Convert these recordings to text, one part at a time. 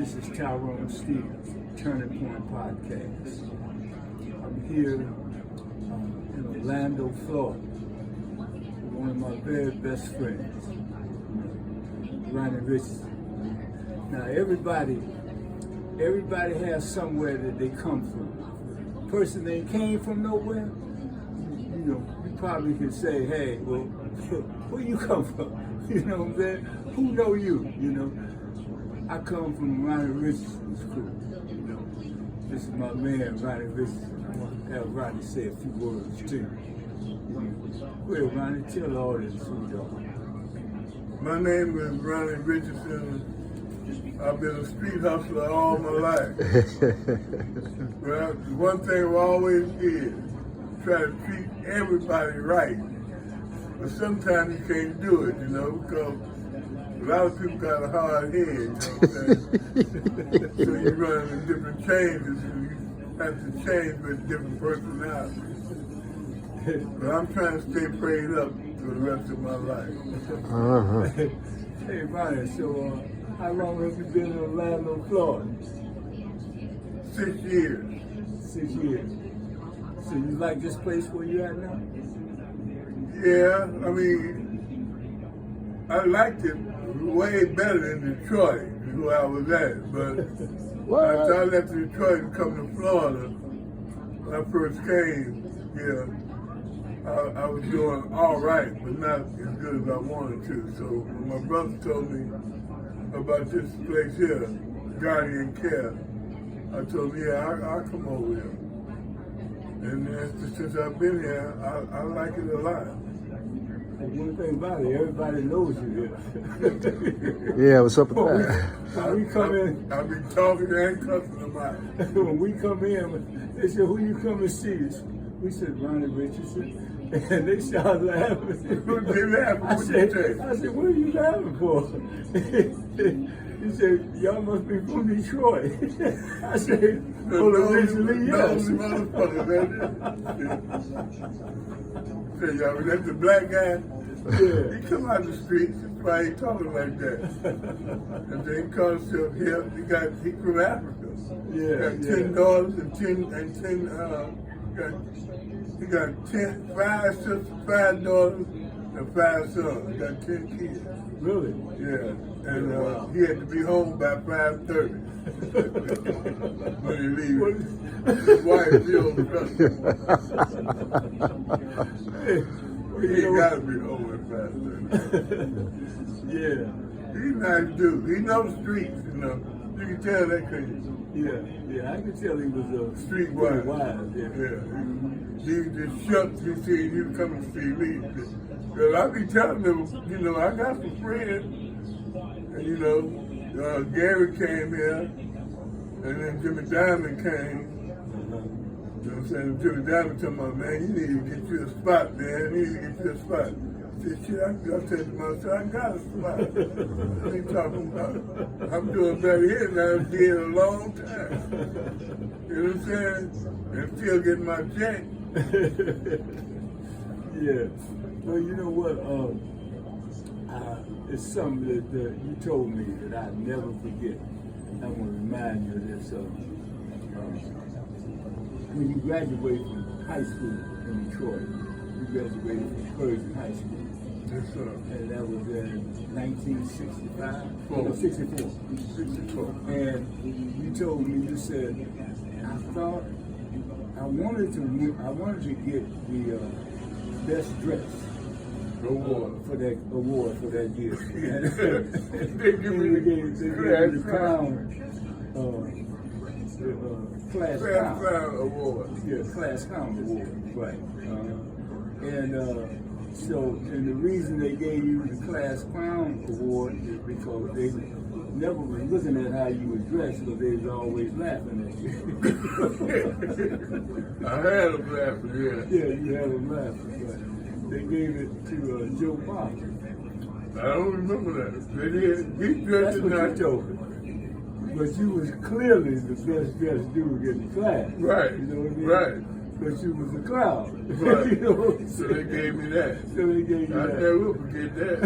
This is Tyrone Stevens, Turning Point Podcast. I'm here in Orlando, Florida, with one of my very best friends, Ronnie Richardson. Now, everybody has somewhere that they come from. Person that came from nowhere, you probably could say, hey, well, where you come from? You know what I'm saying? Who know you? I come from Ronnie Richardson's crew. This is my man, Ronnie Richardson. I want to have Ronnie say a few words too. Go ahead, Ronnie, tell the audience who you are. My name is Ronnie Richardson. I've been a street hustler all my life. Well, one thing I always did, try to treat everybody right. But sometimes you can't do it, because a lot of people got a hard head, you know what I'm saying? So you run in different changes, and you have to change with different personalities. But I'm trying to stay prayed up for the rest of my life. Hey, Ronnie, so how long have you been in Orlando, Florida? 6 years. 6 years. So you like this place where you at now? Yeah, I liked it way better than Detroit, is where I was at. But after I left Detroit and come to Florida, when I first came here, I was doing all right, but not as good as I wanted to. So when my brother told me about this place here, Guardian Care, I told him, yeah, I'll come over here. And since I've been here, I like it a lot. One thing about it, everybody knows you here. Yeah, what's up with that? When we come in, I be talking and cussing them out. when we come in, they said, who you come to see? We said, Ronnie Richardson. And they started laughing. They laughing. I said, what are you laughing for? He said, y'all must be from Detroit. I said, well, originally, yes. Say, y'all, that's the black guy? Yeah. He come out the streets, that's why he talking like that. And then he calls himself here, he from Africa. Yeah, got 10 daughters and 10, he got 5 sisters, 5 daughters, and 5 sons. He got 10 kids. Really? Yeah. And he had to be home by 5:30 when he leaves. His wife still trust him. He ain't got to be home at 5:30. Yeah. He's a nice dude. He knows the streets, You can tell that crazy. Yeah, I could tell he was a Street wise. Yeah. He just shuts you see you come and see me. Because I be telling them, I got some friends. And Gary came here, and then Jimmy Diamond came. You know what I'm saying? Jimmy Diamond told me, man, you need to get you a spot, man. You need to get you a spot. I said, shit, I said to myself, I got a spot. What you talking about? I'm doing better here than I've been in a long time. You know what I'm saying? And still getting my check. Yeah. Well, you know what? It's something that you told me that I never forget. I want to remind you of this. When you graduated from high school in Detroit, you graduated from Pershing High School. Yes, sir. And that was in 1965? No, 64. 64. And you told me, you said, I wanted to get the best dress award for that year. They give me the crown, class clown award. Yeah, class clown award, right. And the reason they gave you the class clown award is because they never was looking at how you were dressed, but they was always laughing at you. I had them laughing, yeah. Yeah, you had them laughing, right. They gave it to Joe Parker. I don't remember that. They did. He dressed That's what nice. you told me. But you was clearly the best dressed dude in the class. Right. You know what I mean? Right. But you was a clown. Right. You know what I'm So they gave me that. So they gave you I that. never will forget that.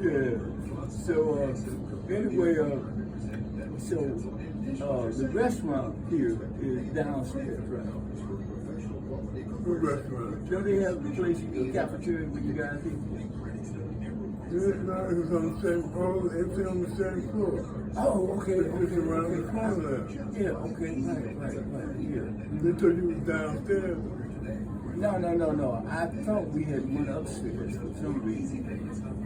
Yeah. So anyway, the restaurant here is downstairs, right? Good restaurant. Don't they have the place, the cafeteria where you guys eat? No, it was on the same floor. It's on the same floor. Oh, okay, It's okay, around the okay. corner. Yeah, okay, right, yeah. They told you was downstairs. No. I thought we had went upstairs for some reason.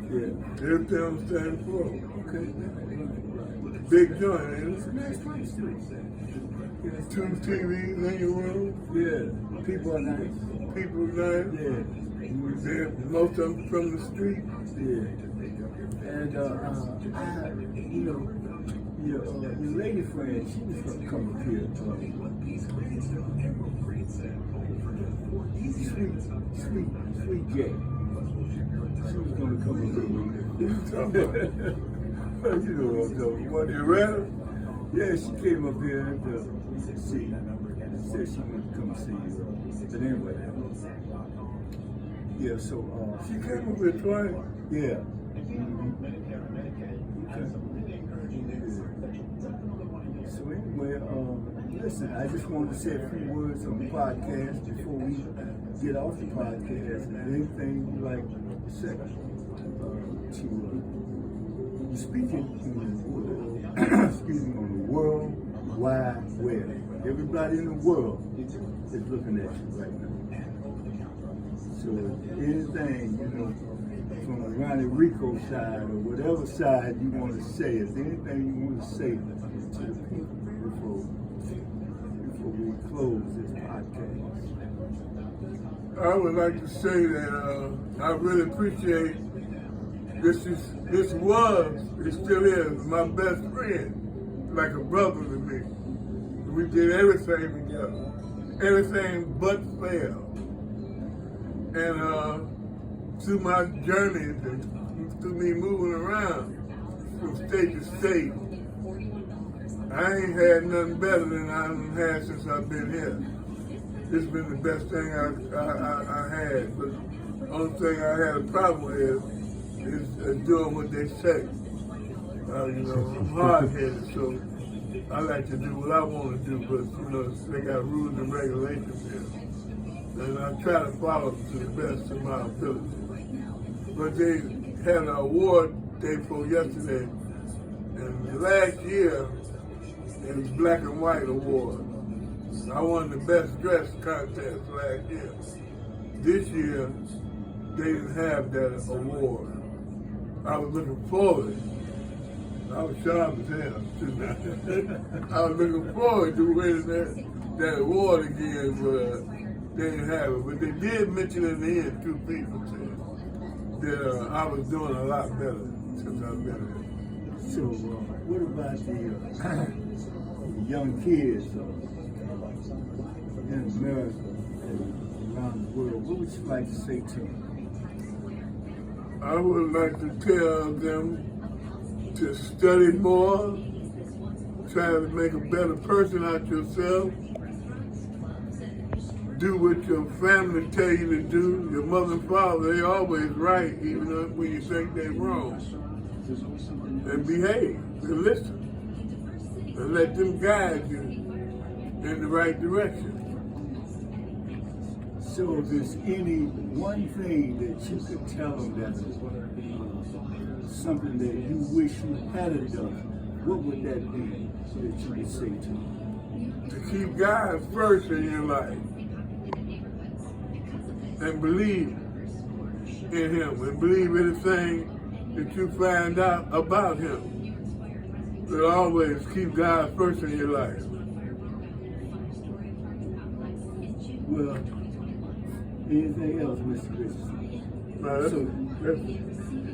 Yeah. It's on the same floor. Okay, right. Big joint, ain't It's a it? nice place too. Yeah, 2 TVs in your room. yeah. People are nice. People nice. Yeah. They're most of them from the street. Yeah. And your lady friend, she was gonna come up here. Sweet Jay. She was gonna come up here with me. You know what I'm talking about. You ready? Yeah, she came up here to see. Said she wanted to come see you. But anyway, yeah. So She came up here twice. yeah. So anyway, listen, I just wanted to say a few words on the podcast before we get off the podcast. And anything you like to say to speaking in the world, excuse me, on the World Wide Web. Everybody in the world is looking at you right now. So anything, from the Ronnie Rico side or whatever side you want to say, is there anything you want to say to the people before we close this podcast? I would like to say that I really appreciate it still is my best friend, like a brother to me. We did everything together, everything but fail. And through my journeys and through me moving around from state to state, I ain't had nothing better than I've had since I've been here. This has been the best thing I had. But the only thing I had a problem with is doing what they say. I'm hard-headed, so I like to do what I want to do, but they got rules and regulations here. And I try to follow them to the best of my ability. But they had an award day for yesterday, and last year it was Black and White Award. I won the best dress contest last year. This year they didn't have that award. I was looking forward. I was sharp as hell. I was looking forward to winning that award again, but they didn't have it. But they did mention in the end, 2 people said that I was doing a lot better since I've been here. So what about the young kids in America and around the world? What would you like to say to them? I would like to tell them to study more, try to make a better person out yourself, do what your family tell you to do. Your mother and father, they always right, even when you think they're wrong. And behave, and listen, and let them guide you in the right direction. So if there's any one thing that you could tell them that's something that you wish you hadn't done, what would that be that you would say to them? To keep God first in your life and believe in Him and believe anything that you find out about Him. But always keep God first in your life. Well, anything else, Mr. Richardson? Now, you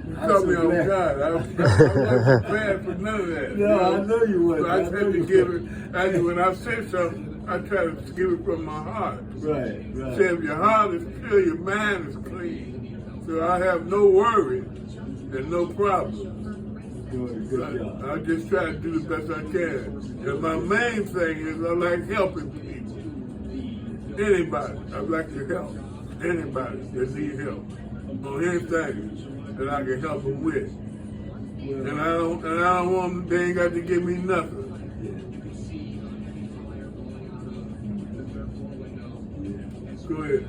I'm caught so me on glad. God. I wasn't prepared for none of that. No, I know you So wasn't. I tend to give it, when I say something, I try to give it from my heart. Right. Say if your heart is pure, your mind is clean. So I have no worries and no problems. Doing a good job. I just try to do the best I can. And my main thing is I like helping people. Anybody, I'd like to help. Anybody that need help. On anything that I can help them with. And I don't want, they ain't got to give me nothing. Go ahead.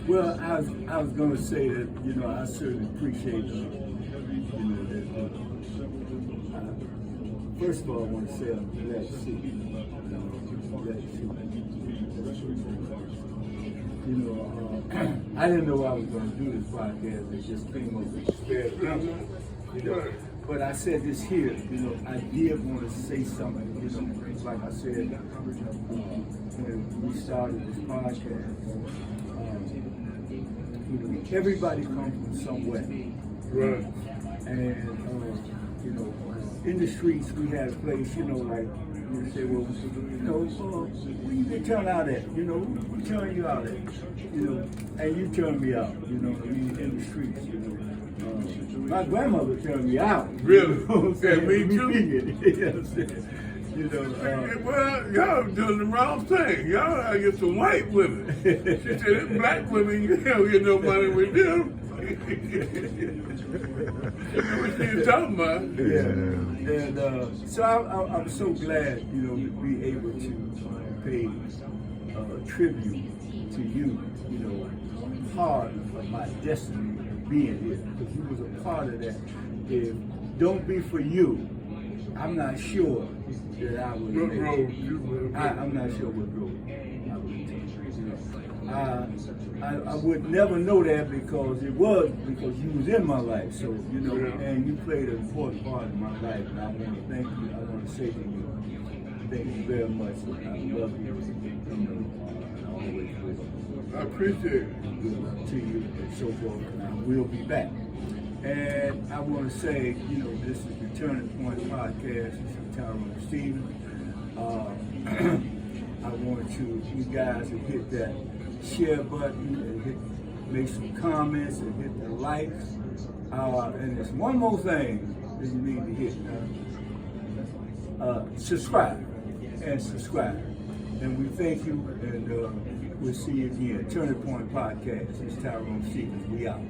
Well, I was going to say that, you know, I certainly appreciate, you know, that. First of all, I want to say I'm glad to see you. You know, I didn't know I was going to do this podcast. It just came up with spare time. You know, but I said this here. You know, I did want to say something. You know, like I said when we started this podcast. You know, everybody comes from somewhere. Right. And you know, in the streets we had a place. You know, like you say, well, you know, where you get turned out at? You know, we turn you out at? You know, and you turn me out. You know, I mean, in the streets. You know. My grandmother turned me out. Really? You know what I'm saying? Yeah, me too. You know what I'm saying? You know, well, y'all doing the wrong thing. Y'all gotta get some white women. She said, black women, you don't get no money with them. What she was talking about. Yeah. And so I'm so glad, you know, to be able to pay tribute to you, you know, part of my destiny being here, because you was a part of that. If don't be for you, I'm not sure that I would have made it. I'm not sure what road I would have taken. I would never know that because you was in my life. So, you know, and you played an important part in my life. And I want to thank you. I want to say to you, thank you very much. I love you. You know, I always will. I appreciate it. To you and so forth. And I will be back. And I want to say, you know, this is the Turning Point Podcast. This is Tyrone Stevens. I want you guys to hit that share button and make some comments and hit the likes. And there's one more thing that you need to hit. Subscribe. And we thank you, and we'll see you again. Turning Point Podcast. This is Tyrone Stevens. We out.